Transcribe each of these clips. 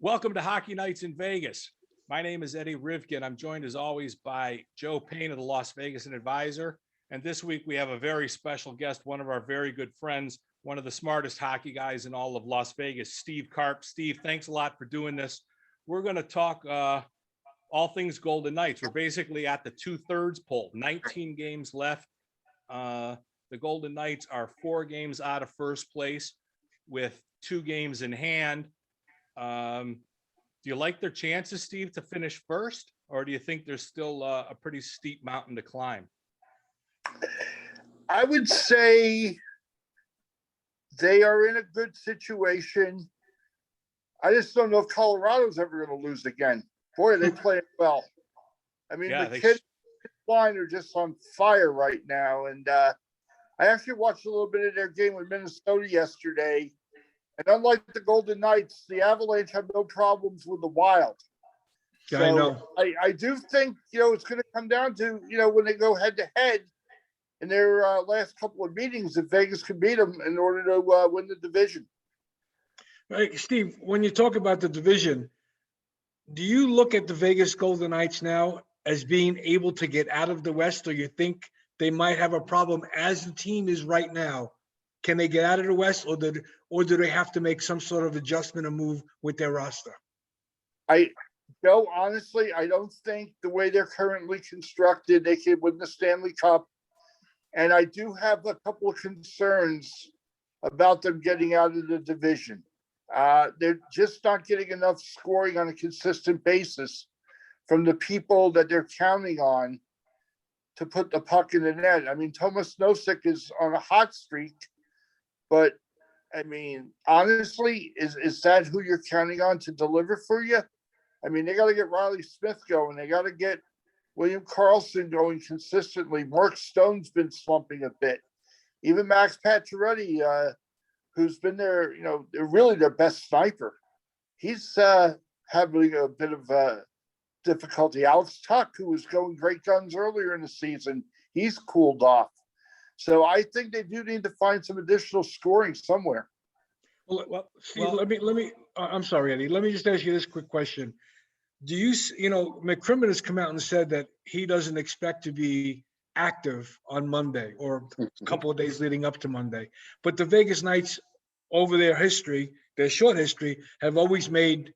Welcome to Hockey Nights in Vegas. My name is Eddie Rivkin. I'm joined as always by Joe Payne of the Las Vegas and Advisor. And this week we have a very special guest, one of our very good friends, one of the smartest hockey guys in all of Las Vegas, Steve Carp. Steve, thanks a lot for doing this. We're going to talk all things Golden Knights. We're basically at the 2/3 poll, 19 games left. The Golden Knights are 4 games out of first place with 2 games in hand. Do you like their chances, Steve, to finish first, or do you think there's still a pretty steep mountain to climb? I would say they are in a good situation. I just don't know if Colorado's ever going to lose again. Boy, they play it well. I mean, Yeah, the kids line are just on fire right now. And I actually watched a little bit of their game with Minnesota yesterday. And unlike the Golden Knights, the Avalanche have no problems with the Wild. Yeah, So I know. I do think, it's going to come down to, when they go head to head in their last couple of meetings, if Vegas can beat them in order to win the division. Right, Steve, when you talk about the division, do you look at the Vegas Golden Knights now as being able to get out of the West, or you think they might have a problem as the team is right now? Can they get out of the West, or do they have to make some sort of adjustment or move with their roster? Joe, honestly, I don't think the way they're currently constructed, they can win the Stanley Cup. And I do have a couple of concerns about them getting out of the division. They're just not getting enough scoring on a consistent basis from the people that they're counting on to put the puck in the net. I mean, Tomas Nosek is on a hot streak, but I mean, honestly, is that who you're counting on to deliver for you? I mean, they got to get Riley Smith going. They got to get William Karlsson going consistently. Mark Stone's been slumping a bit. Even Max Pacioretty, who's been there, really their best sniper. He's having a bit of difficulty. Alex Tuck, who was going great guns earlier in the season, he's cooled off. So I think they do need to find some additional scoring somewhere. Well, Steve, let me. I'm sorry, Eddie. Let me just ask you this quick question. Do you, McCrimmon has come out and said that he doesn't expect to be active on Monday or a couple of days leading up to Monday. But the Vegas Knights, over their history, their short history, have always made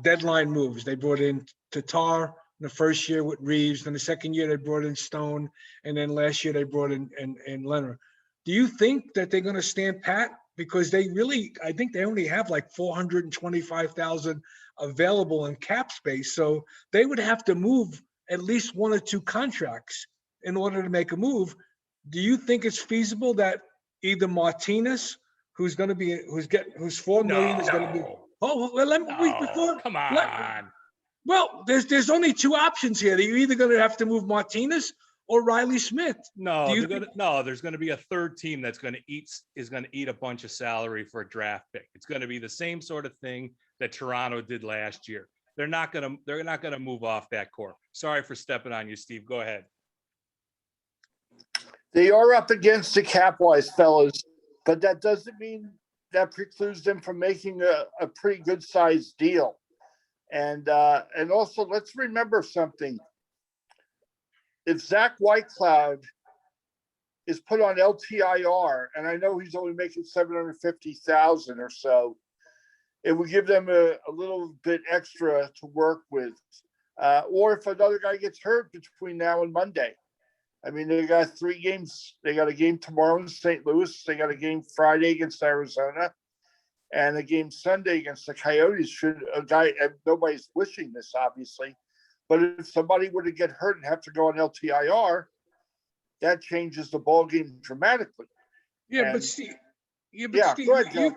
deadline moves. They brought in Tatar in the first year with Reeves. Then the second year they brought in Stone, and then last year they brought in Leonard. Do you think that they're going to stand pat? Because I think they only have like $425,000 available in cap space, so they would have to move at least 1 or 2 contracts in order to make a move. Do you think it's feasible that either Martinez, who's $4 million is going to be? Oh, well, let me before. Come on. Well, there's only 2 options here. You're either going to have to move Martinez or Riley Smith. No, there's going to be a third team that's going to eat a bunch of salary for a draft pick. It's going to be the same sort of thing that Toronto did last year. They're not going to move off that core. Sorry for stepping on you, Steve. Go ahead. They are up against the cap-wise, fellas, but that doesn't mean that precludes them from making a pretty good-sized deal. And also, let's remember something. If Zach Whitecloud is put on LTIR, and I know he's only making $750,000 or so, it would give them a little bit extra to work with. Or if another guy gets hurt between now and Monday. I mean, they got 3 games. They got a game tomorrow in St. Louis. They got a game Friday against Arizona, and a game Sunday against the Coyotes. Nobody's wishing this, obviously. But if somebody were to get hurt and have to go on LTIR, that changes the ball game dramatically. Steve, Steve,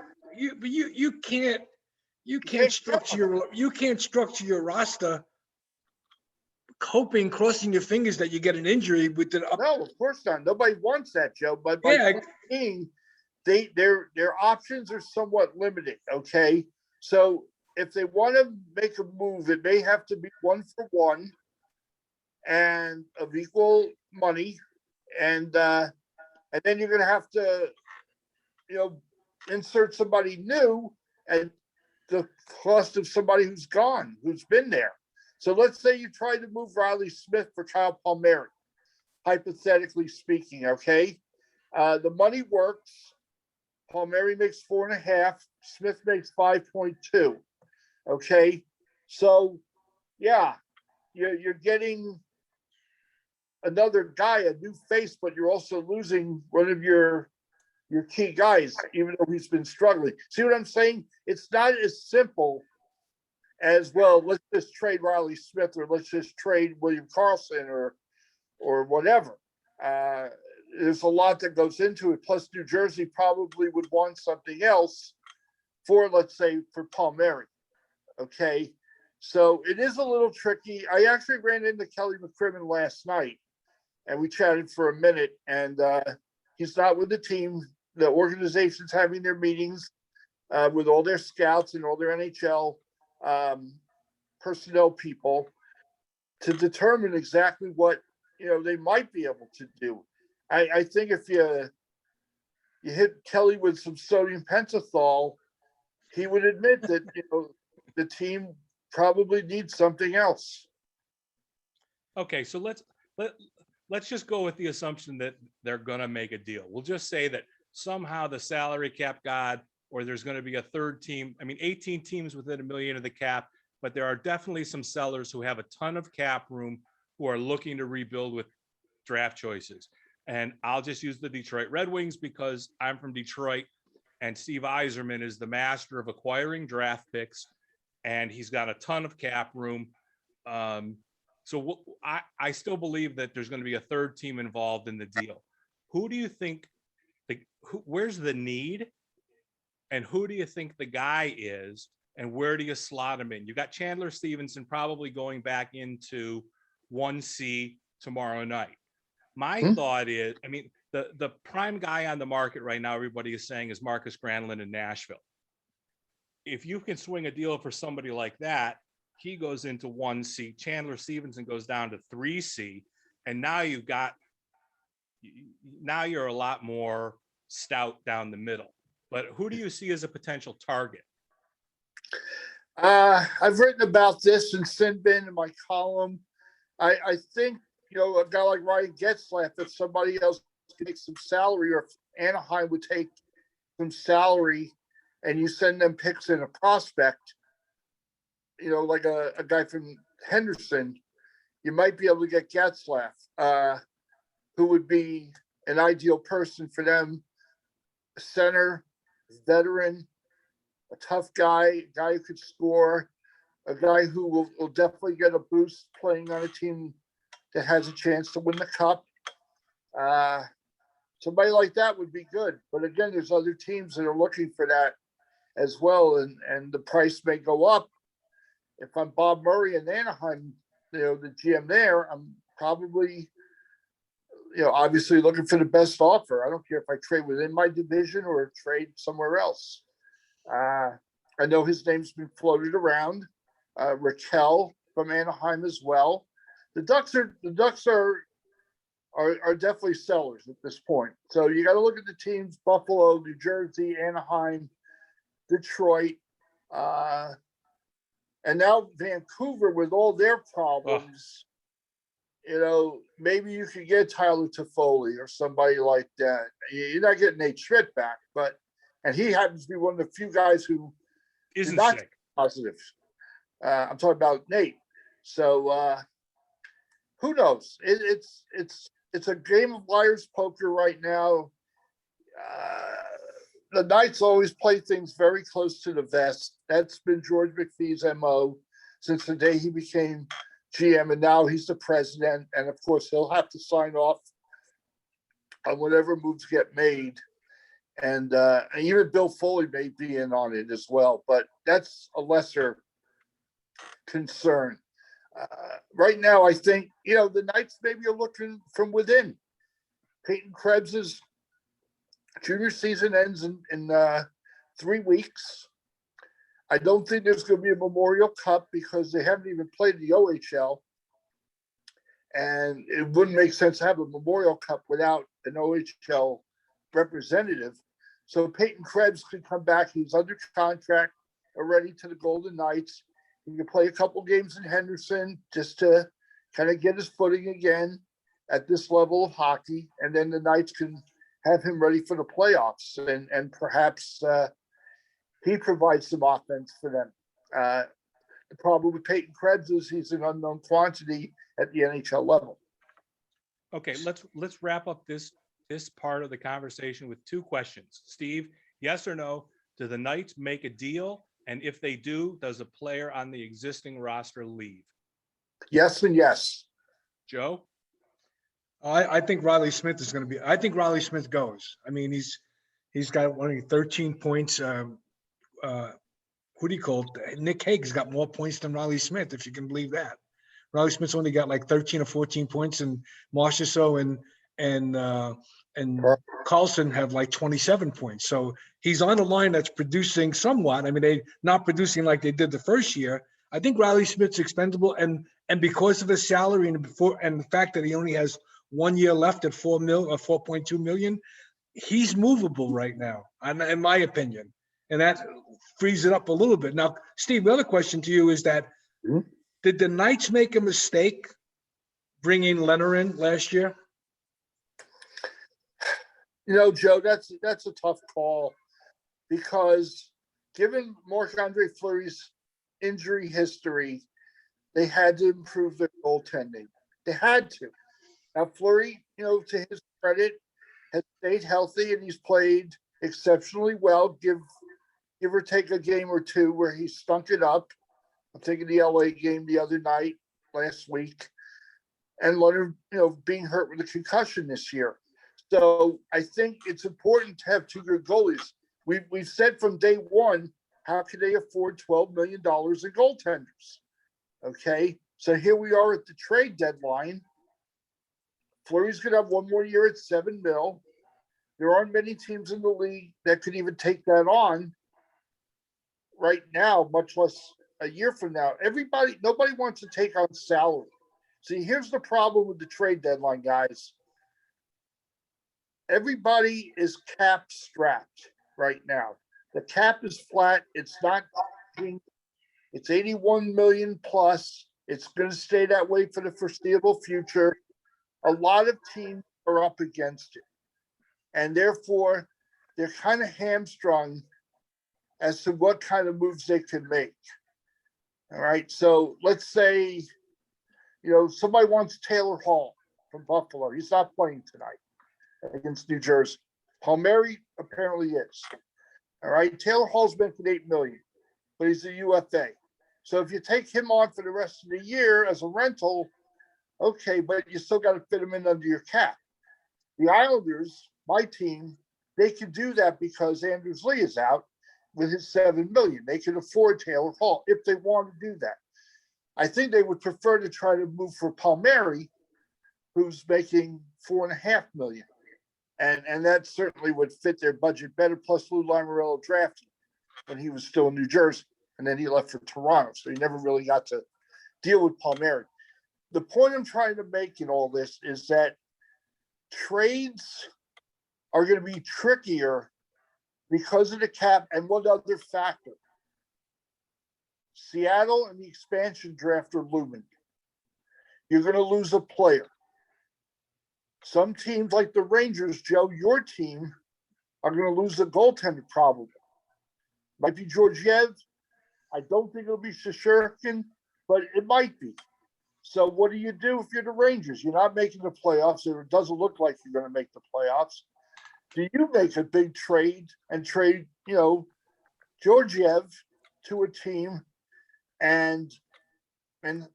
you can't structure your roster crossing your fingers that you get an injury with the up. No, of course not. Nobody wants that, Joe. But by being, their options are somewhat limited. Okay, so if they want to make a move, it may have to be 1-for-1 and of equal money, and then you're going to have to, insert somebody new, and the cost of somebody who's gone, who's been there. So let's say you try to move Riley Smith for Kyle Palmieri, hypothetically speaking, okay? The money works. Palmieri makes 4.5, Smith makes 5.2, okay? So, yeah, you're getting another guy, a new face, but you're also losing one of your key guys, even though he's been struggling. See what I'm saying? It's not as simple as, well, let's just trade Riley Smith, or let's just trade William Carlson, or whatever. There's a lot that goes into it. Plus, New Jersey probably would want something else for, let's say, for Palmieri. Okay. So it is a little tricky. I actually ran into Kelly McCrimmon last night, and we chatted for a minute, and he's not with the team. The organization's having their meetings with all their scouts and all their NHL personnel people to determine exactly what, they might be able to do. I think if you hit Kelly with some sodium pentothal, he would admit that, the team probably needs something else. Okay, so let's just go with the assumption that they're going to make a deal. We'll just say that somehow the salary cap god, or there's going to be a third team. I mean, 18 teams within $1 million of the cap, but there are definitely some sellers who have a ton of cap room who are looking to rebuild with draft choices. And I'll just use the Detroit Red Wings because I'm from Detroit, and Steve Yzerman is the master of acquiring draft picks, and he's got a ton of cap room. So I still believe that there's going to be a third team involved in the deal. Who do you think, where's the need, and who do you think the guy is, and where do you slot him in? You got Chandler Stevenson probably going back into 1C tomorrow night. My thought is, I mean, the prime guy on the market right now, everybody is saying, is Marcus Granlund in Nashville. If you can swing a deal for somebody like that, he goes into 1C. Chandler Stevenson goes down to 3C. And now you're a lot more stout down the middle. But who do you see as a potential target? I've written about this in Sinbin in my column. I think, a guy like Ryan Getzlaff, if somebody else takes some salary, or if Anaheim would take some salary and you send them picks in a prospect, like a guy from Henderson, you might be able to get Getzlaff, who would be an ideal person for them. Center, veteran, a tough guy, a guy who could score, a guy who will definitely get a boost playing on a team that has a chance to win the cup. Somebody like that would be good. But again, there's other teams that are looking for that as well, and the price may go up. If I'm Bob Murray in Anaheim, the GM there, I'm probably, obviously looking for the best offer. I don't care if I trade within my division or trade somewhere else. I know his name's been floated around. Raquel from Anaheim as well. The Ducks are definitely sellers at this point. So you got to look at the teams: Buffalo, New Jersey, Anaheim, Detroit, and now Vancouver with all their problems. Maybe you could get Tyler Toffoli or somebody like that. You're not getting Nate Schmidt back, and he happens to be one of the few guys who isn't not sick. Positive. I'm talking about Nate. So who knows? It's a game of liar's poker right now. The Knights always play things very close to the vest. That's been George McPhee's MO since the day he became GM, and now he's the president. And of course, he'll have to sign off on whatever moves get made. And even Bill Foley may be in on it as well, but that's a lesser concern. Right now, I think, the Knights maybe are looking from within. Peyton Krebs's junior season ends in 3 weeks. I don't think there's going to be a Memorial Cup because they haven't even played the OHL. And it wouldn't make sense to have a Memorial Cup without an OHL representative. So Peyton Krebs could come back. He's under contract already to the Golden Knights. He can play a couple games in Henderson just to kind of get his footing again at this level of hockey. And then the Knights can have him ready for the playoffs. And perhaps he provides some offense for them. The problem with Peyton Krebs is he's an unknown quantity at the NHL level. Okay, let's wrap up this part of the conversation with two questions. Steve, yes or no, do the Knights make a deal? And if they do, does a player on the existing roster leave? Yes and yes. Joe? I think Riley Smith is going to be. I think Riley Smith goes. I mean, he's got 13 points. Who do you call it? Nick Hague's got more points than Riley Smith, if you can believe that. Riley Smith's only got like 13 or 14 points, and Marchessault and Carlson have like 27 points. So he's on a line that's producing somewhat. I mean, they're not producing like they did the first year. I think Riley Smith's expendable, and because of his salary and the fact that he only has 1 year left at $4.2 million, he's movable right now, in my opinion, and that frees it up a little bit. Now, Steve, the other question to you is that did the Knights make a mistake bringing Leonard in last year? You know, Joe, that's a tough call because given Marc Andre Fleury's injury history, they had to improve their goaltending. They had to. Now, Fleury, you know, to his credit, has stayed healthy and he's played exceptionally well. Give or take a game or two where he stunk it up. I'm thinking the LA game the other night, last week, and Leonard, you know, being hurt with a concussion this year. So I think it's important to have two good goalies. We've said from day one, how can they afford $12 million in goaltenders? Okay, so here we are at the trade deadline. Fleury's going to have 1 more year at $7 million. There aren't many teams in the league that could even take that on right now, much less a year from now. Nobody wants to take on salary. See, here's the problem with the trade deadline, guys. Everybody is cap strapped right now. The cap is flat. It's not. It's 81 million plus. It's going to stay that way for the foreseeable future. A lot of teams are up against it, and therefore they're kind of hamstrung as to what kind of moves they can make. All right. So let's say, you know, somebody wants Taylor Hall from Buffalo. He's not playing tonight against New Jersey. Palmieri apparently is. All right. Taylor Hall's making $8 million, but he's a UFA. So if you take him on for the rest of the year as a rental, okay, but you still got to fit him in under your cap. The Islanders, my team, they can do that because Anders Lee is out with his $7 million. They can afford Taylor Hall if they want to do that. I think they would prefer to try to move for Palmieri, who's making $4.5 million. And that certainly would fit their budget better. Plus Lou Lamoriello drafted when he was still in New Jersey, and then he left for Toronto. So he never really got to deal with Palmieri. The point I'm trying to make in all this is that trades are going to be trickier because of the cap and one other factor. Seattle and the expansion draft are looming. You're going to lose a player. Some teams like the Rangers, Joe, your team, are going to lose a goaltender probably. Might be Georgiev. I don't think it'll be Shesterkin, but it might be. So what do you do if you're the Rangers? You're not making the playoffs, or it doesn't look like you're going to make the playoffs. Do you make a big trade and trade, you know, Georgiev to a team and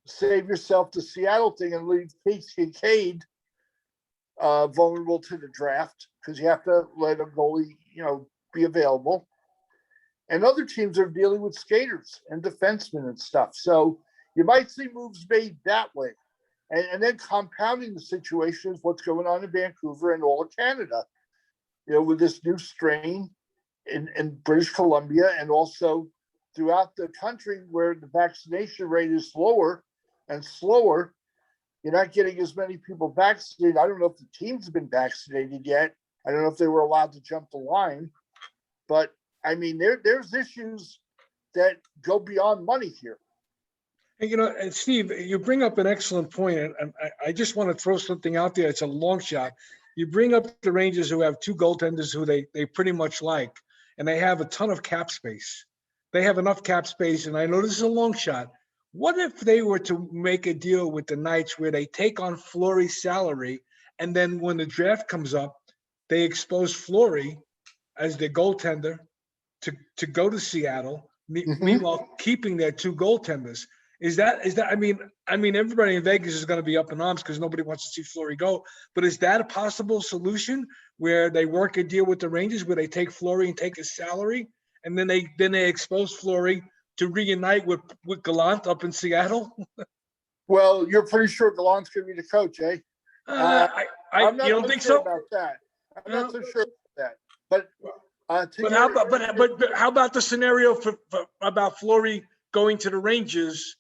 save yourself the Seattle thing and leave Case Kincaid vulnerable to the draft because you have to let a goalie, you know, be available. And other teams are dealing with skaters and defensemen and stuff. So you might see moves made that way. And then compounding the situation is what's going on in Vancouver and all of Canada, you know, with this new strain in British Columbia and also throughout the country where the vaccination rate is slower and slower. You're not getting as many people vaccinated. I don't know if the teams have been vaccinated yet. I don't know if they were allowed to jump the line. But, I mean, there's issues that go beyond money here. And, and Steve, you bring up an excellent point, and I just want to throw something out there. It's a long shot. You bring up the Rangers, who have two goaltenders who they pretty much like, and they have a ton of cap space. They have enough cap space, and I know this is a long shot. What if they were to make a deal with the Knights where they take on Fleury's salary, and then when the draft comes up, they expose Fleury as their goaltender to go to Seattle, meanwhile keeping their two goaltenders? Is that? I mean, everybody in Vegas is going to be up in arms because nobody wants to see Fleury go. But is that a possible solution where they work a deal with the Rangers where they take Fleury and take his salary, and then they expose Fleury to reunite with Gallant up in Seattle? Well, you're pretty sure Gallant's going to be the coach, eh? I'm not you don't so think sure so? about that. I'm not so sure about that. But how about the scenario for about Fleury going to the Rangers?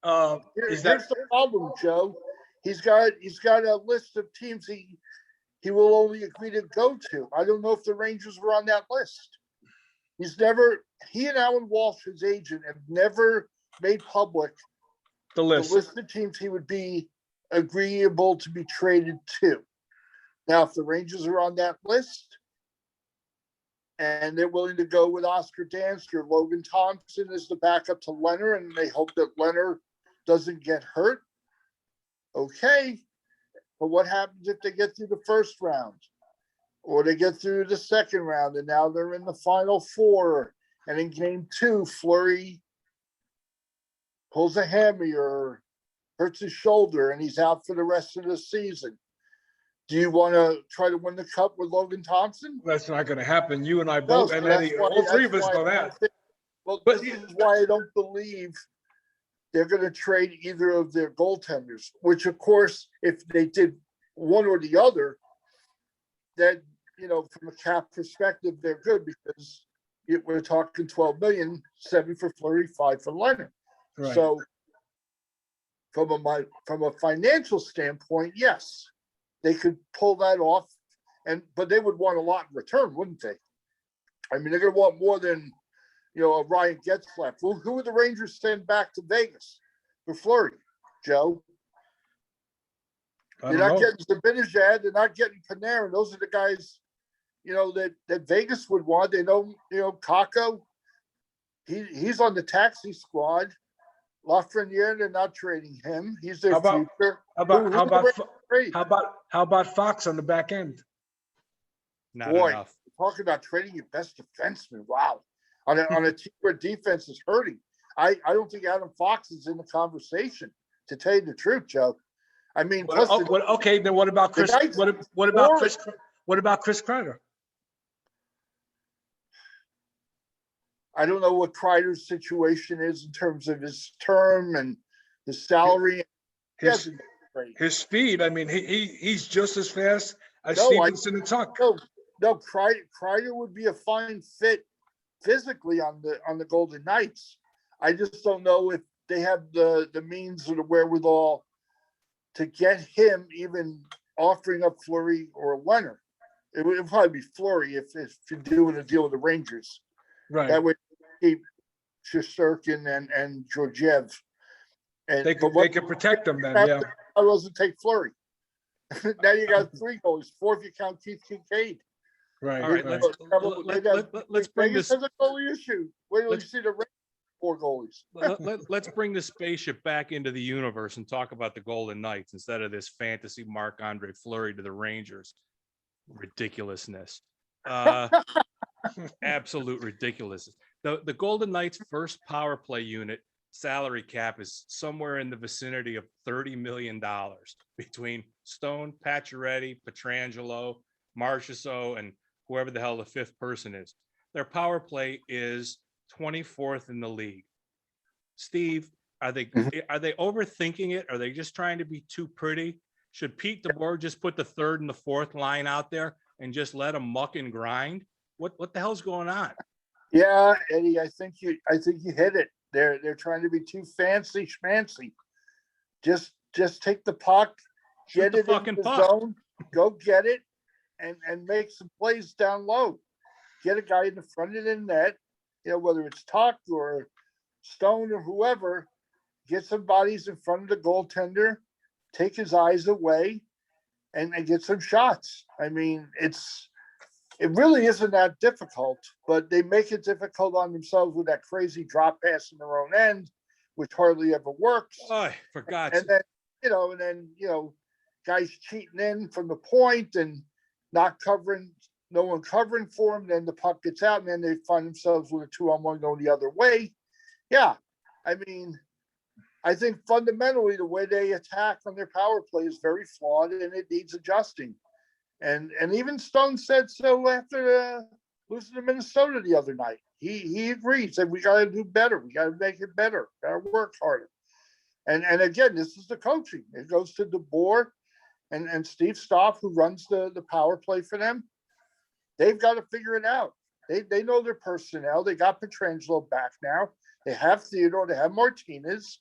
Here's the problem, Joe. He's got a list of teams he will only agree to go to. I don't know if the Rangers were on that list. He and Alan Walsh, his agent, have never made public the list of teams he would be agreeable to be traded to. Now, if the Rangers are on that list and they're willing to go with Oscar Dansker, Logan Thompson as the backup to Leonard, and they hope that Leonard doesn't get hurt, okay. But what happens if they get through the first round? Or they get through the second round and now they're in the final four, and in game 2, Fleury pulls a hammy or hurts his shoulder and he's out for the rest of the season. Do you want to try to win the cup with Logan Thompson? That's not going to happen. You and I both, and Eddie, all three of us know that. Well, this is why I don't believe they're going to trade either of their goaltenders, which, of course, if they did one or the other, that, from a cap perspective, they're good because we're talking $12 million, 7 for Fleury, 5 for Leonard. Right. So from a financial standpoint, yes, they could pull that off, but they would want a lot in return, wouldn't they? I mean, they're going to want more than, a Ryan Getzlaf. Who would the Rangers send back to Vegas for Fleury, Joe? They're not getting Zibanejad. They're not getting Panarin. Those are the guys, that Vegas would want. They know, Kakko. He's on the taxi squad. Lafreniere, they're not trading him. He's their future. How about Fox on the back end? Not enough. Talking about trading your best defenseman. Wow. On a team where defense is hurting. I don't think Adam Fox is in the conversation, to tell you the truth, Joe. I mean, okay, then what about Chris? What about Chris Kreider? I don't know what Kreider's situation is in terms of his term and his salary. His speed. I mean, he's just as fast as Stevenson and Tuck. No, Kreider would be a fine fit physically on the Golden Knights. I just don't know if they have the means or the wherewithal to get him, even offering up Fleury or Leonard. It would probably be Fleury if you're doing a deal with the Rangers. Right. That would keep Shesterkin and Georgiev. And they could protect them then, yeah. I wasn't take Fleury. Now you got 3 goals, 4 if you count Keith Kincaid. Right. All right. Let's bring this. Vegas has a goalie issue. Wait till you see the Rangers 4 goalies. Let's bring the spaceship back into the universe and talk about the Golden Knights instead of this fantasy Marc Andre Fleury to the Rangers. Ridiculousness. Absolute ridiculousness. The Golden Knights' first power play unit salary cap is somewhere in the vicinity of $30 million between Stone, Pacioretty, Pietrangelo, Marchessault, and whoever the hell the 5th person is. Their power play is 24th in the league. Steve, are they overthinking it? Are they just trying to be too pretty? Should Pete DeBoer just put the 3rd and the 4th line out there and just let them muck and grind? What the hell's going on? Yeah, Eddie, I think you hit it. They're trying to be too fancy schmancy. Just take the puck, get it in the zone, go get it, and make some plays down low. Get a guy in the front of the net whether it's Tuck or Stone or whoever, get some bodies in front of the goaltender, take his eyes away, and get some shots. I mean, it really isn't that difficult, but they make it difficult on themselves with that crazy drop pass in their own end, which hardly ever works. Oh, for God's And then, guys cheating in from the point and not covering, no one covering for them. Then the puck gets out, and then they find themselves with a 2-on-1 going the other way. Yeah, I mean, I think fundamentally the way they attack on their power play is very flawed, and it needs adjusting. And even Stone said so after losing to Minnesota the other night. He agrees that we got to do better. We got to make it better. Got to work harder. And again, this is the coaching. It goes to DeBoer and Steve Stoff, who runs the power play for them. They've got to figure it out. They know their personnel. They got Pietrangelo back now. They have Theodore. They have Martinez.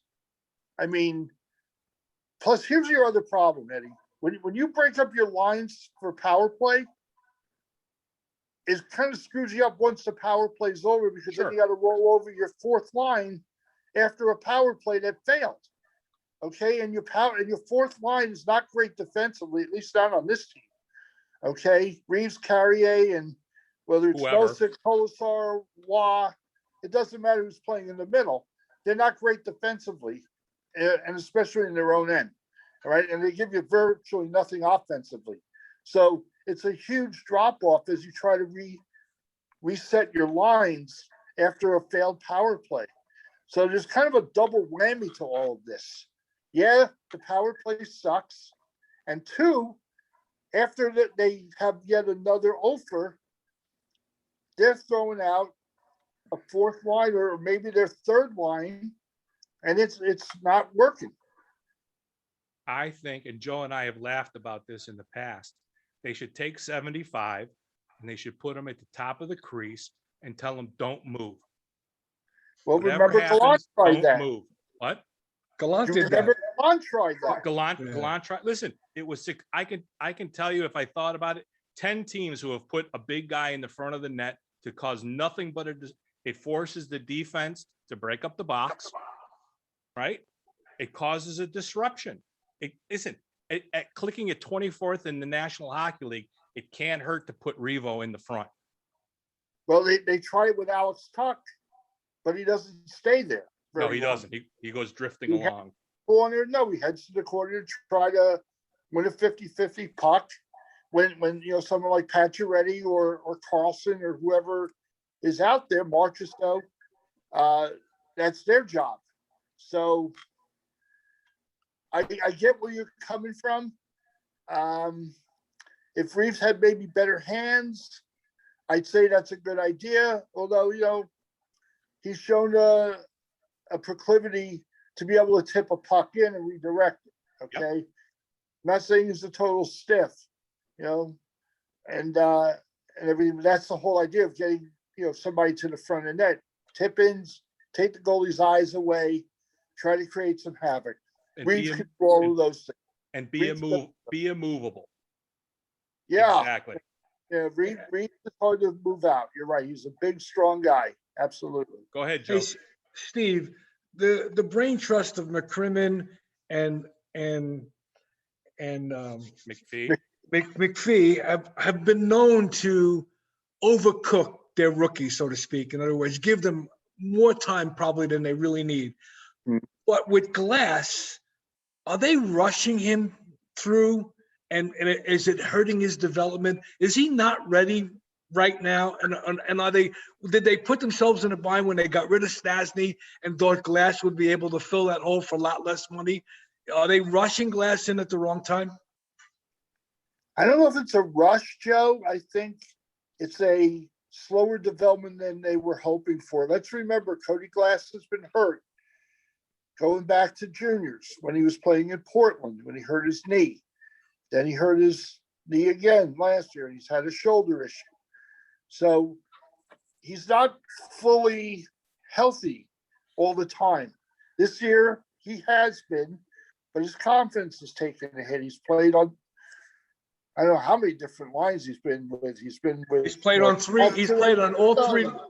I mean, plus here's your other problem, Eddie. When you break up your lines for power play, it kind of screws you up once the power play is over, because Sure. then you got to roll over your fourth line after a power play that failed. Okay, and your fourth line is not great defensively, at least not on this team. Okay, Reeves, Carrier, and whether it's Whoever. Nosek, Colasar, Waugh, it doesn't matter who's playing in the middle. They're not great defensively, and especially in their own end. All right, and they give you virtually nothing offensively. So it's a huge drop off as you try to reset your lines after a failed power play. So there's kind of a double whammy to all of this. Yeah, the power play sucks. And two, after that they have yet another offer, they're throwing out a fourth line or maybe their third line, and it's not working. I think, and Joe and I have laughed about this in the past, they should take 75 and they should put them at the top of the crease and tell them, don't move. Well, Whatever remember Gallant happens, tried don't that. move. What? Gallant You did remember that. Gallant tried that. Gallant tried. Listen, it was sick. I can tell you, if I thought about it, 10 teams who have put a big guy in the front of the net to cause nothing but it forces the defense to break up the box, right? It causes a disruption. It isn't at clicking at 24th in the National Hockey League. It can't hurt to put Revo in the front. Well, they tried it with Alex Tuck, but he doesn't stay there. No, he long. doesn't. He goes drifting He along. Corner, no, he heads to the corner to try to win a 50-50 puck. When someone like Pacioretty or Carlson or whoever is out there, Marchessault, that's their job. So I get where you're coming from. If Reeves had maybe better hands, I'd say that's a good idea. Although, he's shown a proclivity to be able to tip a puck in and redirect it. Okay. Yep. I'm not saying he's a total stiff, and everything. That's the whole idea of getting, somebody to the front of the net. Tip ins, take the goalie's eyes away, try to create some havoc. Reeves can do all of those things. And be immovable. Yeah. Exactly. Yeah, Reeves is hard to move out. You're right. He's a big, strong guy. Absolutely. Go ahead, Joe. Hey, Steve, the brain trust of McCrimmon and McPhee have been known to overcook their rookies, so to speak. In other words, give them more time probably than they really need. Mm-hmm. But with Glass, are they rushing him through? And is it hurting his development? Is he not ready right now? And did they put themselves in a bind when they got rid of Stasny and thought Glass would be able to fill that hole for a lot less money? Are they rushing Glass in at the wrong time? I don't know if it's a rush, Joe. I think it's a slower development than they were hoping for. Let's remember, Cody Glass has been hurt going back to juniors when he was playing in Portland, when he hurt his knee. Then he hurt his knee again last year, and he's had a shoulder issue. So he's not fully healthy all the time. This year, he has been, but his confidence has taken a hit. He's played on, I don't know how many different lines he's been with. He's been with. He's played on three. He's played on all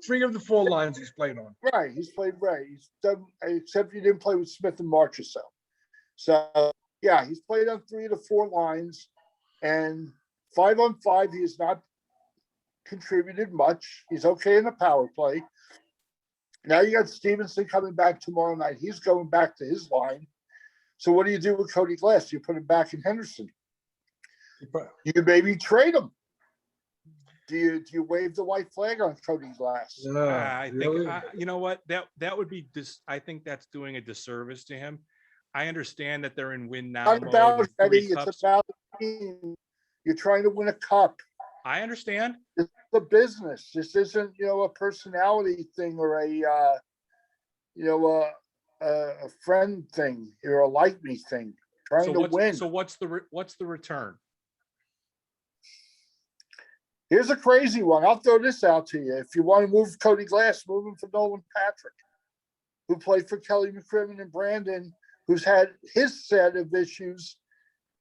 three of the 4 lines he's played on. Right, he's played right. He's done, except he didn't play with Smith and March or so. So yeah, he's played on 3 of the 4 lines, and 5-on-5 he has not contributed much. He's okay in the power play. Now you got Stevenson coming back tomorrow night. He's going back to his line. So what do you do with Cody Glass? You put him back in Henderson. You could maybe trade him. Do you wave the white flag on Cody Glass? I think really? you know what, that would be I think that's doing a disservice to him. I understand that they're in win now Not mode about with Eddie, 3 cups. it's about the team. You're trying to win a cup. I understand. It's a business. This isn't, a personality thing or a friend thing or a like me thing. Trying to win. So what's the return? Here's a crazy one. I'll throw this out to you. If you want to move Cody Glass, move him for Nolan Patrick, who played for Kelly McCrimmon and Brandon, who's had his set of issues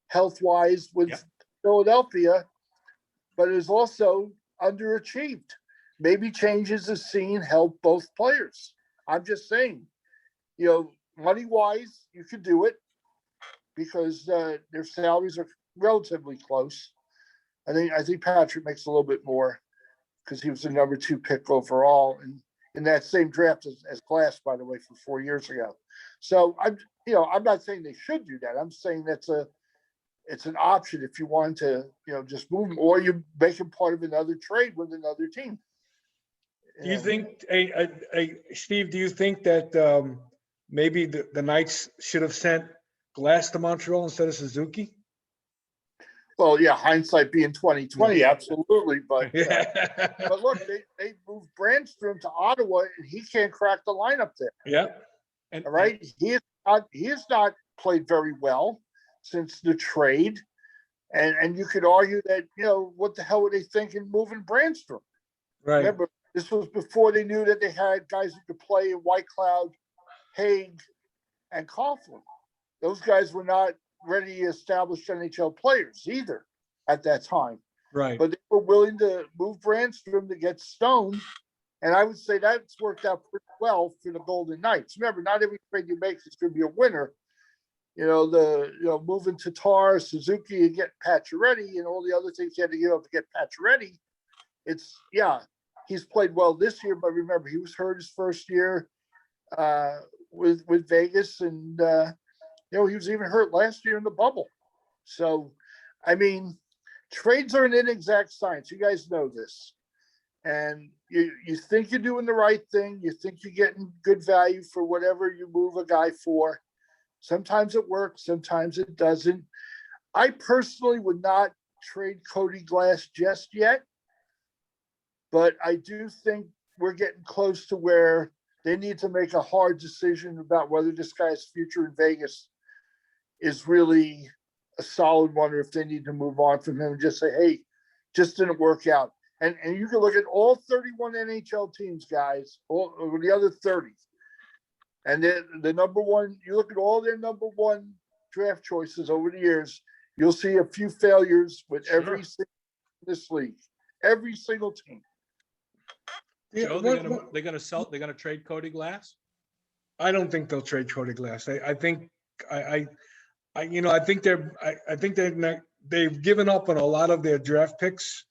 health-wise with Philadelphia, but is also underachieved. Maybe changes the scene help both players. I'm just saying, money-wise, you could do it because their salaries are relatively close. I think Patrick makes a little bit more because he was the number 2 pick overall in that same draft as Glass, by the way, from 4 years ago. So I'm not saying they should do that. I'm saying it's an option if you want to, just move him, or you make him part of another trade with another team. Do you think, Steve? Do you think that maybe the Knights should have sent Glass to Montreal instead of Suzuki? Well, yeah, hindsight being 2020, absolutely. But Yeah. but look, they moved Brandstrom to Ottawa, and he can't crack the lineup there. Yeah. And All right, he has not played very well since the trade, and you could argue that what the hell were they thinking moving Brandstrom? Right. Remember, this was before they knew that they had guys who could play in White Cloud, Haig, and Coughlin. Those guys were not ready established NHL players either at that time. Right. But they were willing to move Brandstrom to get Stone. And I would say that's worked out pretty well for the Golden Knights. Remember, not every trade you make is going to be a winner. Moving Tatar, Suzuki, and get Pacioretty and all the other things you had to give up to get Pacioretty. He's played well this year, but remember, he was hurt his first year with Vegas, and he was even hurt last year in the bubble. So, trades are an inexact science. You guys know this. And you think you're doing the right thing. You think you're getting good value for whatever you move a guy for. Sometimes it works. Sometimes it doesn't. I personally would not trade Cody Glass just yet. But I do think we're getting close to where they need to make a hard decision about whether this guy's future in Vegas is really a solid one, or if they need to move on from him and just say, hey, just didn't work out. And you can look at all 31 NHL teams, guys, or the other 30. And then the number one, you look at all their number 1 draft choices over the years, you'll see a few failures with every single this league. Every single team. Joe, they're gonna trade Cody Glass? I don't think they'll trade Cody Glass. I think they've given up on a lot of their draft picks.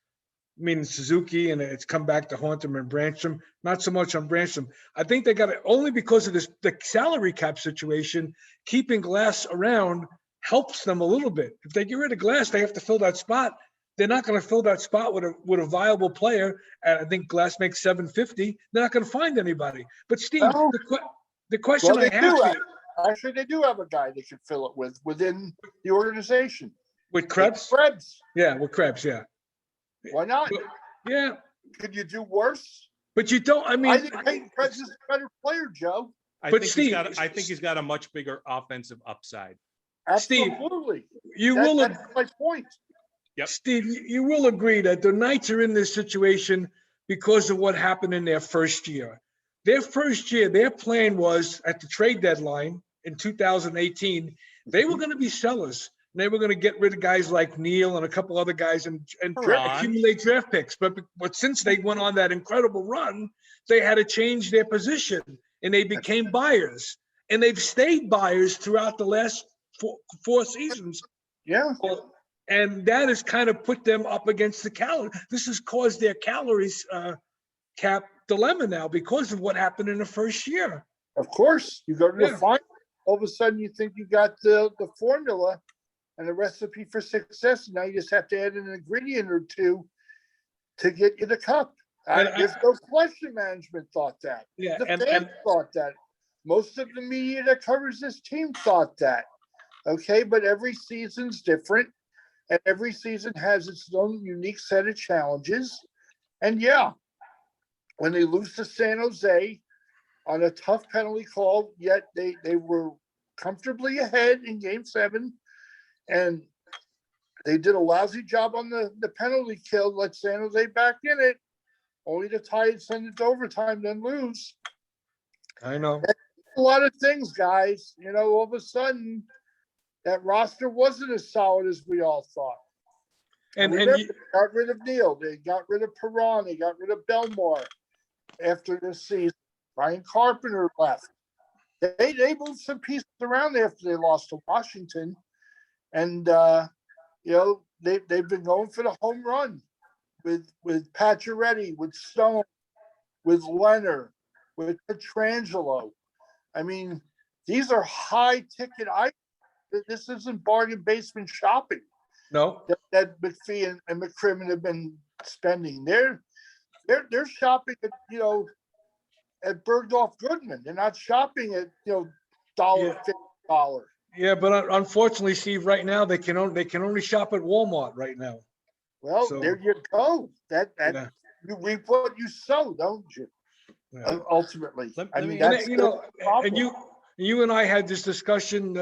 Suzuki, and it's come back to haunt them and Brandstrom. Not so much on Brandstrom. I think they got it only because of the salary cap situation. Keeping Glass around helps them a little bit. If they get rid of Glass, they have to fill that spot. They're not going to fill that spot with a viable player. And I think Glass makes $750. They're not going to find anybody. But Steve, the question I have actually, they do have a guy they can fill it within the organization. With Krebs? Yeah, with Krebs, yeah. Why not? Yeah. Could you do worse? But you don't. I think Peyton Krebs is a better player, Joe. I think he's got a much bigger offensive upside. Absolutely. Steve, that's my point. Yep. Steve, you will agree that the Knights are in this situation because of what happened in their first year. Their first year, their plan was at the trade deadline in 2018, they were going to be sellers. they were going to get rid of guys like Neal and a couple other guys and accumulate draft picks. But since they went on that incredible run, they had to change their position and they became buyers. And they've stayed buyers throughout the last four seasons. Yeah. And that has kind of put them up against the calorie. This has caused their calories cap dilemma now because of what happened in the first year. Of course, you go to the final, all of a sudden you think you got the formula and the recipe for success. Now you just have to add an ingredient or two to get you the cup. There's no question management thought that. Yeah, the fans thought that. Most of the media that covers this team thought that. Okay, but every season's different, and every season has its own unique set of challenges. And yeah, when they lose to San Jose on a tough penalty call, yet they were comfortably ahead in Game 7, and they did a lousy job on the penalty kill, let San Jose back in it, only to tie it, send it to overtime, then lose. I know. A lot of things, guys. You know, all of a sudden, that roster wasn't as solid as we all thought. And they got rid of Neal. They got rid of Perron. They got rid of Belmar after this season. Brian Carpenter left. They moved some pieces around after they lost to Washington. And, you know, they've been going for the home run with Pacioretty, with Stone, with Leonard, with Petrangelo. I mean, these are high-ticket items. This isn't bargain basement shopping. No. That McPhee and McCrimmon have been spending. They're shopping at, you know, at Bergdorf Goodman. They're not shopping at, you know, $50. Yeah, but unfortunately, Steve, right now they can only shop at Walmart right now. Well, there you go. You reap what you sow, don't you? Yeah. Ultimately, that's you know, and you and I had this discussion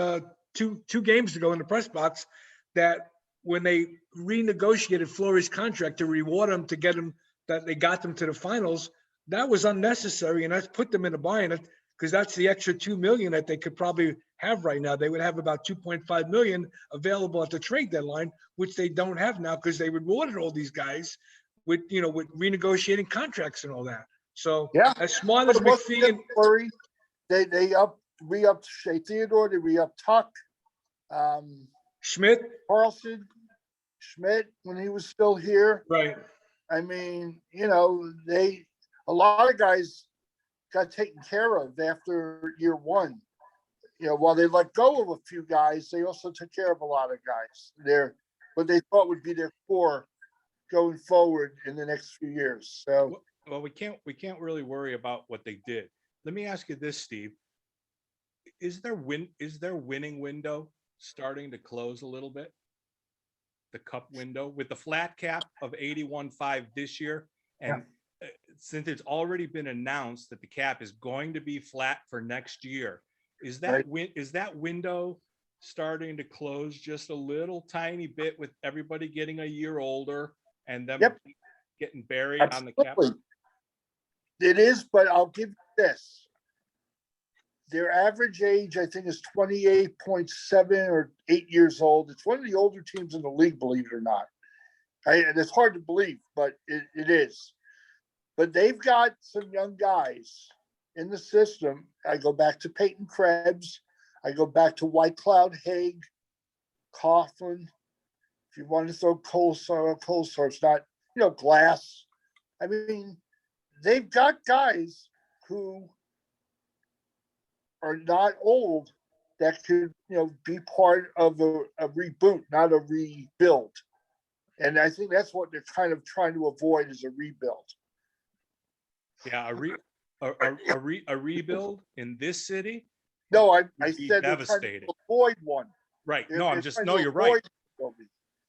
two games ago in the press box that when they renegotiated Fleury's contract to reward him to get him, that they got them to the finals, that was unnecessary, and that's put them in a bind because that's the extra $2 million that they could probably have right now. They would have about $2.5 million available at the trade deadline, which they don't have now because they rewarded all these guys with renegotiating contracts and all that. So yeah, as smart as McPhee and Fleury, they re-upped Shea Theodore, they re-upped Tuck, Schmidt, Carlson, Schmidt when he was still here. Right. I mean, you know, a lot of guys got taken care of after year one. You know, while they let go of a few guys, they also took care of a lot of guys. They're what they thought would be their core going forward in the next few years. So. Well, we can't really worry about what they did. Let me ask you this, Steve. Is their winning window starting to close a little bit? The cup window with the flat cap of 81.5 this year. And since it's already been announced that the cap is going to be flat for next year, is that window starting to close just a little tiny bit with everybody getting a year older and them getting buried on the cap? It is, but I'll give you this. Their average age, I think, is 28.7 or 8 years old. It's one of the older teams in the league, believe it or not. And it's hard to believe, but it is. But they've got some young guys in the system. I go back to Peyton Krebs. I go back to White Cloud, Haig, Coughlin. If you want to throw Coulsar, it's not, you know, Glass. I mean, they've got guys who are not old that could, you know, be part of a reboot, not a rebuild. And I think that's what they're kind of trying to avoid is a rebuild. Yeah, a rebuild in this city? No, I said devastating. To avoid one. Right. No, you're right.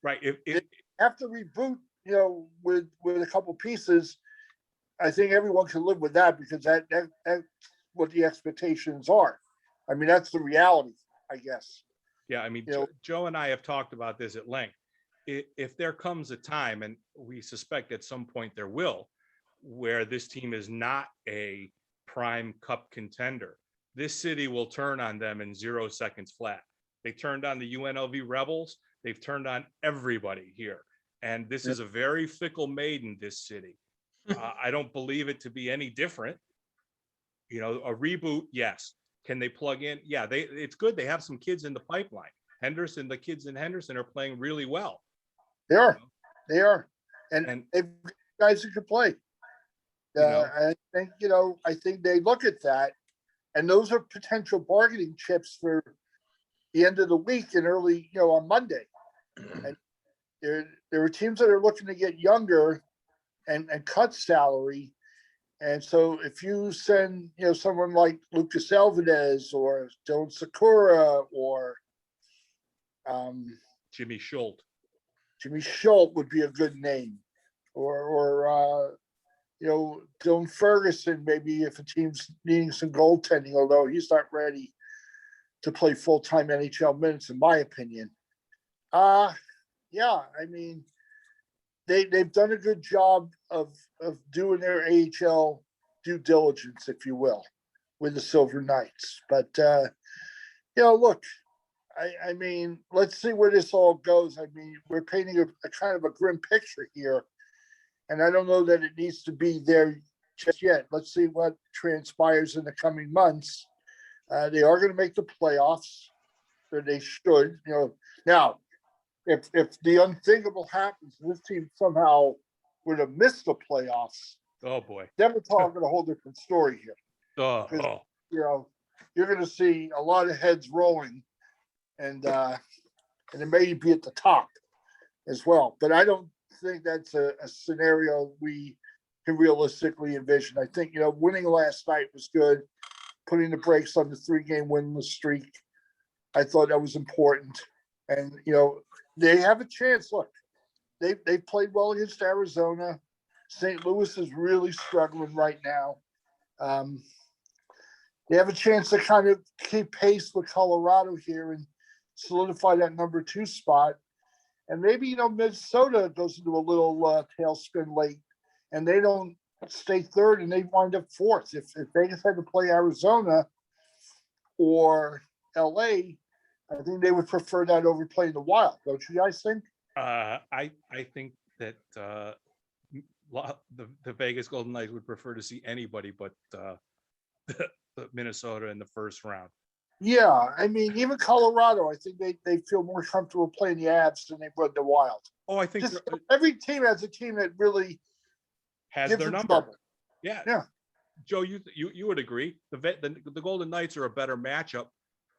Right. If they have to reboot, you know, with a couple pieces, I think everyone can live with that because that's what the expectations are. I mean, that's the reality, I guess. Yeah, I mean, Joe and I have talked about this at length. If there comes a time, and we suspect at some point there will, where this team is not a prime cup contender, this city will turn on them in 0 seconds flat. They turned on the UNLV Rebels. They've turned on everybody here. And this is a very fickle maiden, this city. I don't believe it to be any different. You know, a reboot, yes. Can they plug in? Yeah, it's good. They have some kids in the pipeline. The kids in Henderson are playing really well. They are. They are. And they've guys who can play. I think they look at that, and those are potential bargaining chips for the end of the week and early, on Monday. And there are teams that are looking to get younger and cut salary. And so if you send, someone like Lucas Alvarez or Dylan Sakura or Jimmy Schultz. Jimmy Schultz would be a good name. Or Dylan Ferguson, maybe if a team's needing some goaltending, although he's not ready to play full-time NHL minutes, in my opinion. They've done a good job of doing their AHL due diligence, if you will, with the Silver Knights. But look, I mean, let's see where this all goes. I mean, we're painting a kind of a grim picture here, and I don't know that it needs to be there just yet. Let's see what transpires in the coming months. They are going to make the playoffs, or they should. Now, if the unthinkable happens, this team somehow would have missed the playoffs. Oh boy! Then we're talking a whole different story here. You're going to see a lot of heads rolling, and it may be at the top as well. But I don't think that's a scenario we can realistically envision. I think winning last night was good. Putting the brakes on the 3-game winless streak, I thought that was important. And they have a chance. Look, they played well against Arizona. St. Louis is really struggling right now. They have a chance to kind of keep pace with Colorado here and solidify that number 2 spot. And maybe, Minnesota goes into a little tailspin late, and they don't stay third and they wind up 4th. If Vegas had to play Arizona or LA, I think they would prefer that over playing the Wild. Don't you guys think? I think that the Vegas Golden Knights would prefer to see anybody but the Minnesota in the first round. Yeah, I mean, even Colorado, I think they feel more comfortable playing the Avs than they would the Wild. Oh, I think every team has a team that really has gives their them number. trouble. Yeah. Joe, you would agree the Golden Knights are a better matchup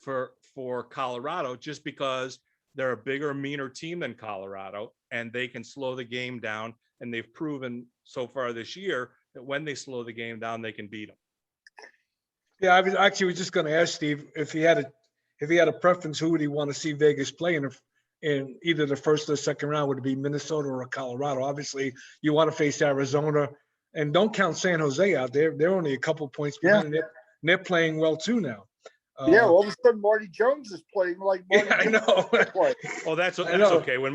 for Colorado just because they're a bigger, meaner team than Colorado, and they can slow the game down. And they've proven so far this year that when they slow the game down, they can beat them. Yeah, I was just going to ask Steve if he had a preference, who would he want to see Vegas play in either the first or second round? Would it be Minnesota or Colorado? Obviously, you want to face Arizona, and don't count San Jose out there. They're only a couple points behind. Yeah. They're playing well too now. All of a sudden Marty Jones is playing like Marty I know. Oh, that's okay. When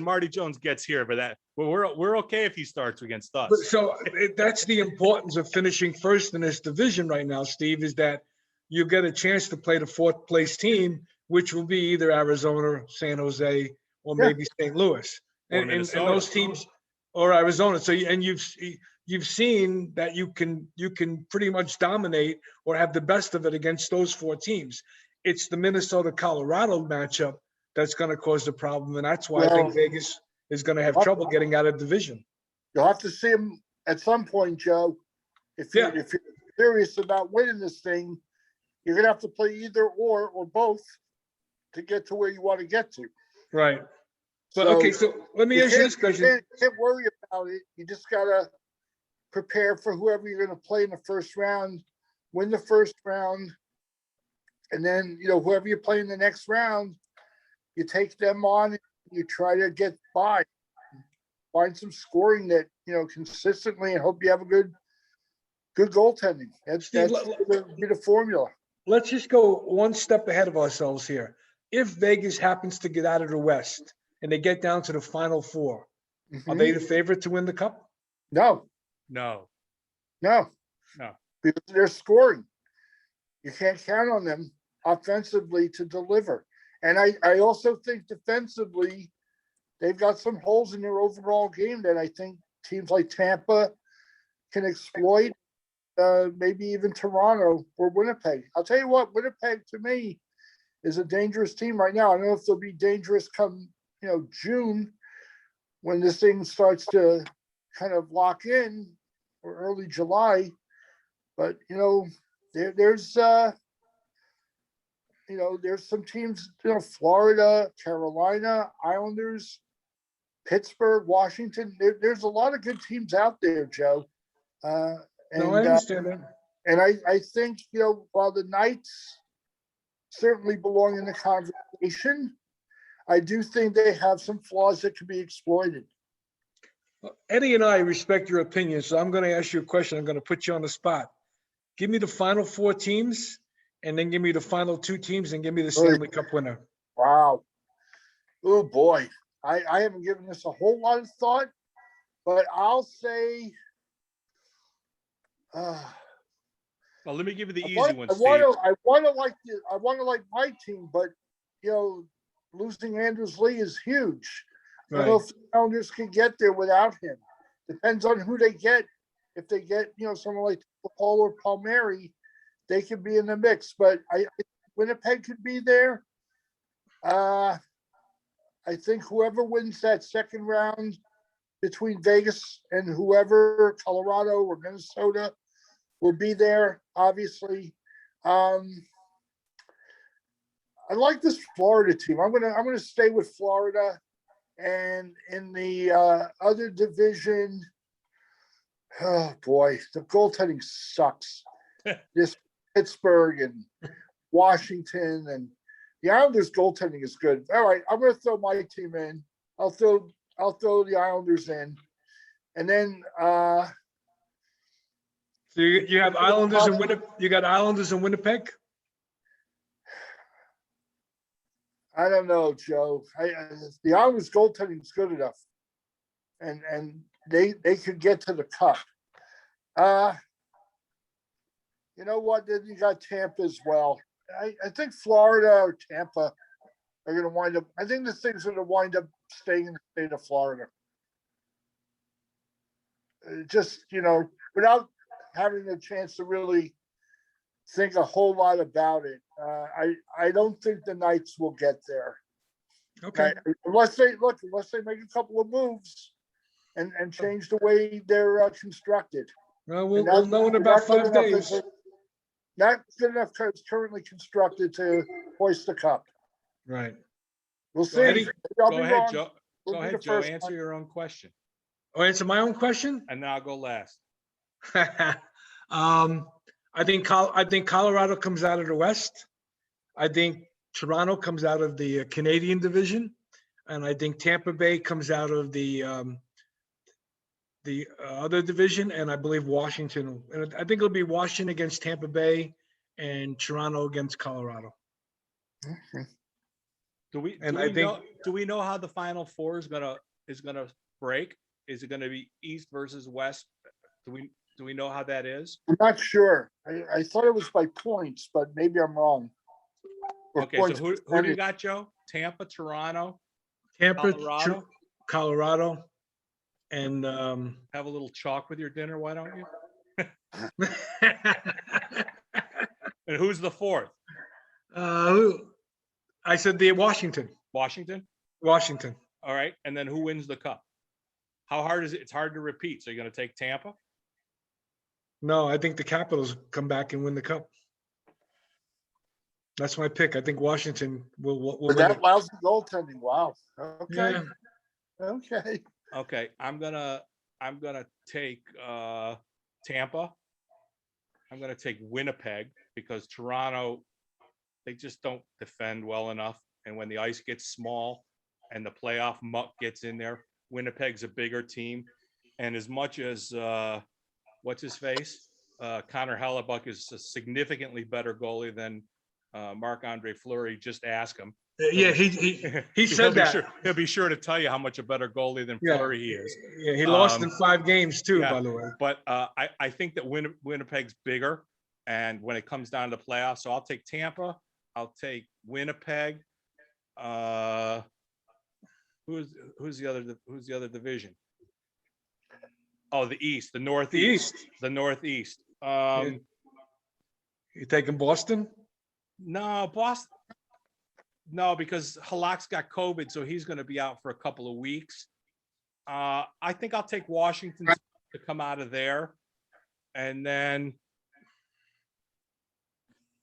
Marty Jones gets here, but we're okay if he starts against us. So that's the importance of finishing first in this division right now, Steve, is that you get a chance to play the 4th place team, which will be either Arizona, San Jose, or maybe St. Louis, and those teams, or Arizona. So you've seen that you can pretty much dominate or have the best of it against those 4 teams. It's the Minnesota-Colorado matchup that's going to cause the problem, and that's why I think Vegas is going to have trouble getting out of division. You'll have to see them at some point, Joe. If you're serious about winning this thing, you're going to have to play either or both to get to where you want to get to. Right. But so let me ask you this question. You can't worry about it. You just got to prepare for whoever you're going to play in the first round, win the first round, and then, whoever you play in the next round, you take them on, and you try to get by, find some scoring that, consistently, and hope you have a good goaltending. That's the formula. Let's just go one step ahead of ourselves here. If Vegas happens to get out of the West and they get down to the Final 4, are they the favorite to win the Cup? No. Because they're scoring. You can't count on them. offensively to deliver. And I also think defensively, they've got some holes in their overall game that I think teams like Tampa can exploit, maybe even Toronto or Winnipeg. I'll tell you what, Winnipeg to me is a dangerous team right now. I don't know if they'll be dangerous come, June when this thing starts to kind of lock in, or early July. But, there's some teams, Florida, Carolina, Islanders, Pittsburgh, Washington. There's a lot of good teams out there, Joe. No, I understand that. And I think, while the Knights certainly belong in the conversation, I do think they have some flaws that can be exploited. Eddie and I respect your opinion, so I'm going to ask you a question. I'm going to put you on the spot. Give me the final 4 teams, and then give me the final 2 teams, and give me the Stanley Cup winner. Wow. Oh, boy. I haven't given this a whole lot of thought, but I'll say Well, let me give you the easy one, I Steve. want to like my team, but losing Anders Lee is huge. I don't know if the Islanders can get there without him. Depends on who they get. If they get someone like Paul or Palmieri, they could be in the mix. But Winnipeg could be there. I think whoever wins that second round between Vegas and whoever, Colorado or Minnesota, will be there, obviously. I like this Florida team. I'm gonna stay with Florida. And in the other division, oh boy, the goaltending sucks. This Pittsburgh and Washington, and the Islanders goaltending is good. All right, I'm gonna throw my team in. I'll throw the Islanders in, and then so you have Islanders and Winnipeg. You got Islanders and Winnipeg. I don't know, Joe. The Islanders goaltending is good enough, and they could get to the cup. You know what? Then you got Tampa as well. I think Florida or Tampa are going to wind up. I think this thing's going to wind up staying in the state of Florida. Just without having a chance to really think a whole lot about it. I don't think the Knights will get there. Okay. Unless they make a couple of moves and change the way they're constructed. Well, we'll know in about 5 days. Not good enough because it's currently constructed to hoist the cup. Right. We'll see. Eddie, Go ahead, Joe. Go ahead, Joe. Answer your own question. Oh, answer my own question? And then I'll go last. I think Colorado comes out of the West. I think Toronto comes out of the Canadian division, and I think Tampa Bay comes out of the other division, and I believe Washington. And I think it'll be Washington against Tampa Bay, and Toronto against Colorado. Okay. Do we know how the Final Four is gonna break? Is it gonna be East versus West? Do we know how that is? I'm not sure. I thought it was by points, but maybe I'm wrong. Okay, so who do you got, Joe? Tampa, Toronto, Colorado? Colorado, and Have a little chalk with your dinner, why don't you? And who's the fourth? I said the Washington. Washington? Washington. All right, and then who wins the cup? How hard is it? It's hard to repeat. So you're going to take Tampa? No, I think the Capitals come back and win the cup. That's my pick. I think Washington will With win that lousy goaltending. Wow. Okay. Yeah. Okay. I'm gonna take Tampa. I'm gonna take Winnipeg because Toronto, they just don't defend well enough. And when the ice gets small and the playoff muck gets in there, Winnipeg's a bigger team. And as much as what's his face? Connor Hellebuck is a significantly better goalie than Marc Andre Fleury. Just ask him. Yeah, he said that. He'll be sure to tell you how much a better goalie than Fleury he is. Yeah, he lost in 5 games too, yeah, by the way. But I think that Winnipeg's bigger, and when it comes down to playoffs, so I'll take Tampa. I'll take Winnipeg. Who's the other division? Oh, the East, the Northeast, the Northeast. You taking Boston? No, Boston. No, because Halak's got COVID, so he's going to be out for a couple of weeks. I think I'll take Washington to come out of there. And then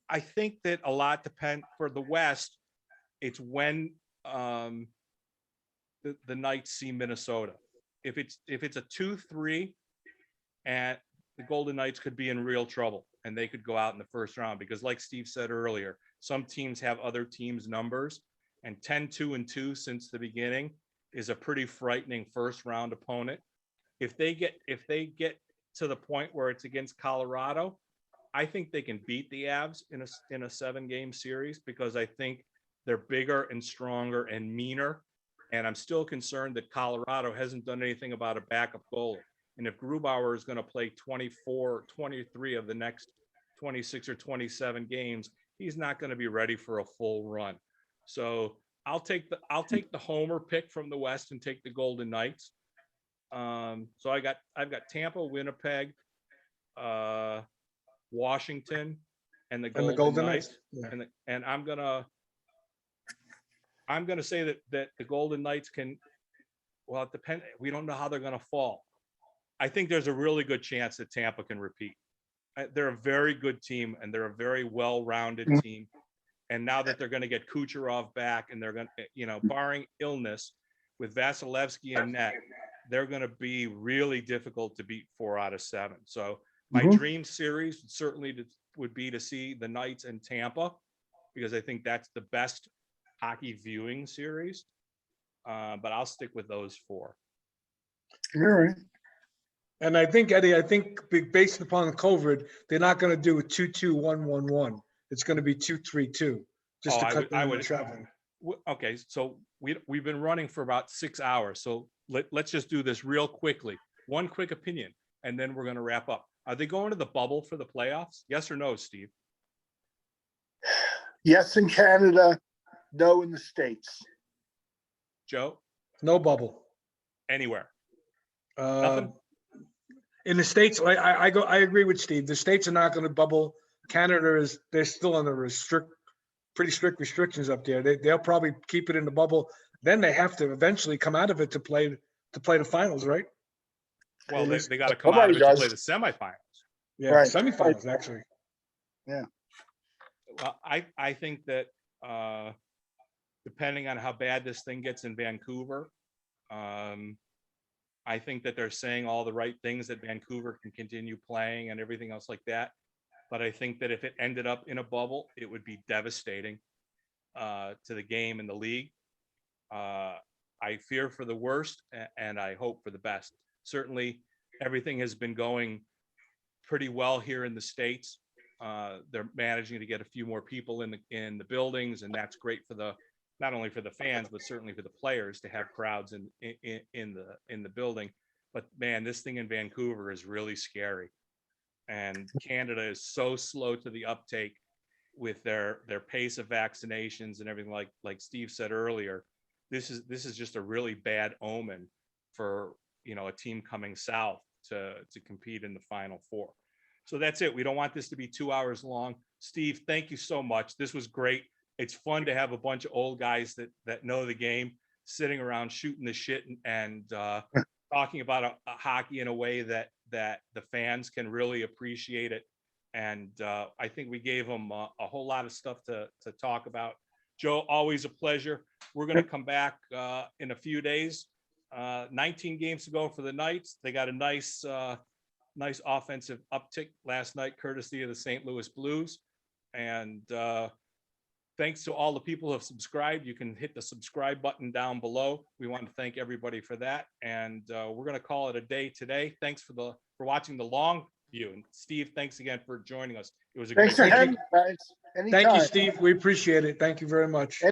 I think that a lot depends for the West. It's when the Knights see Minnesota. If it's a 2-3, and the Golden Knights could be in real trouble, and they could go out in the first round, because like Steve said earlier, some teams have other teams' numbers, and 10-2-2 since the beginning is a pretty frightening first round opponent. If they get to the point where it's against Colorado, I think they can beat the Avs in a 7-game series, because I think they're bigger and stronger and meaner. And I'm still concerned that Colorado hasn't done anything about a backup goalie. And if Grubauer is going to play 24, 23 of the next 26 or 27 games, he's not going to be ready for a full run. So I'll take the homer pick from the West and take the Golden Knights. So I've got Tampa, Winnipeg, Washington, and the Golden Knights. Yeah. And I'm gonna say that the Golden Knights can. Well, it depends. We don't know how they're gonna fall. I think there's a really good chance that Tampa can repeat. They're a very good team, and they're a very well-rounded team. And now that they're going to get Kucherov back, and they're going to, barring illness, with Vasilevsky and net, they're going to be really difficult to beat 4 out of 7. So my dream series certainly would be to see the Knights and Tampa, because I think that's the best hockey viewing series. But I'll stick with those 4. All right. And I think, Eddie, based upon COVID, they're not going to do a 2-2-1-1-1. It's going to be 2-3-2, just to cut down the traveling. Okay, so we've been running for about 6 hours. So let's just do this real quickly. One quick opinion, and then we're going to wrap up. Are they going to the bubble for the playoffs? Yes or no, Steve? Yes, in Canada. No, in the States. Joe? No bubble. Anywhere? Nothing? In the States, I agree with Steve. The States are not going to bubble. Canada they're still under pretty strict restrictions up there. They'll probably keep it in the bubble. Then they have to eventually come out of it to play the finals, right? Well, they got to come out of it to play the semifinals. Yeah, right. Semifinals actually. Yeah. Well, I think that depending on how bad this thing gets in Vancouver, I think that they're saying all the right things, that Vancouver can continue playing and everything else like that. But I think that if it ended up in a bubble, it would be devastating to the game and the league. I fear for the worst, and I hope for the best. Certainly, everything has been going pretty well here in the States. They're managing to get a few more people in the buildings, and that's great for not only for the fans, but certainly for the players to have crowds in the building. But man, this thing in Vancouver is really scary. And Canada is so slow to the uptake with their pace of vaccinations and everything. Like Steve said earlier, this is just a really bad omen for a team coming south to compete in the Final Four. So that's it. We don't want this to be 2 hours long. Steve, thank you so much. This was great. It's fun to have a bunch of old guys that know the game sitting around shooting the shit and talking about a hockey in a way that the fans can really appreciate it. And I think we gave them a whole lot of stuff to talk about. Joe, always a pleasure. We're going to come back in a few days. 19 games to go for the Knights. They got a nice offensive uptick last night, courtesy of the St. Louis Blues. And thanks to all the people who have subscribed. You can hit the subscribe button down below. We want to thank everybody for that. And we're going to call it a day today. Thanks for watching the long view. And Steve, thanks again for joining us. It was a Thanks great for having me, guys. Anytime. Thank you, Steve. We appreciate it. Thank you very much.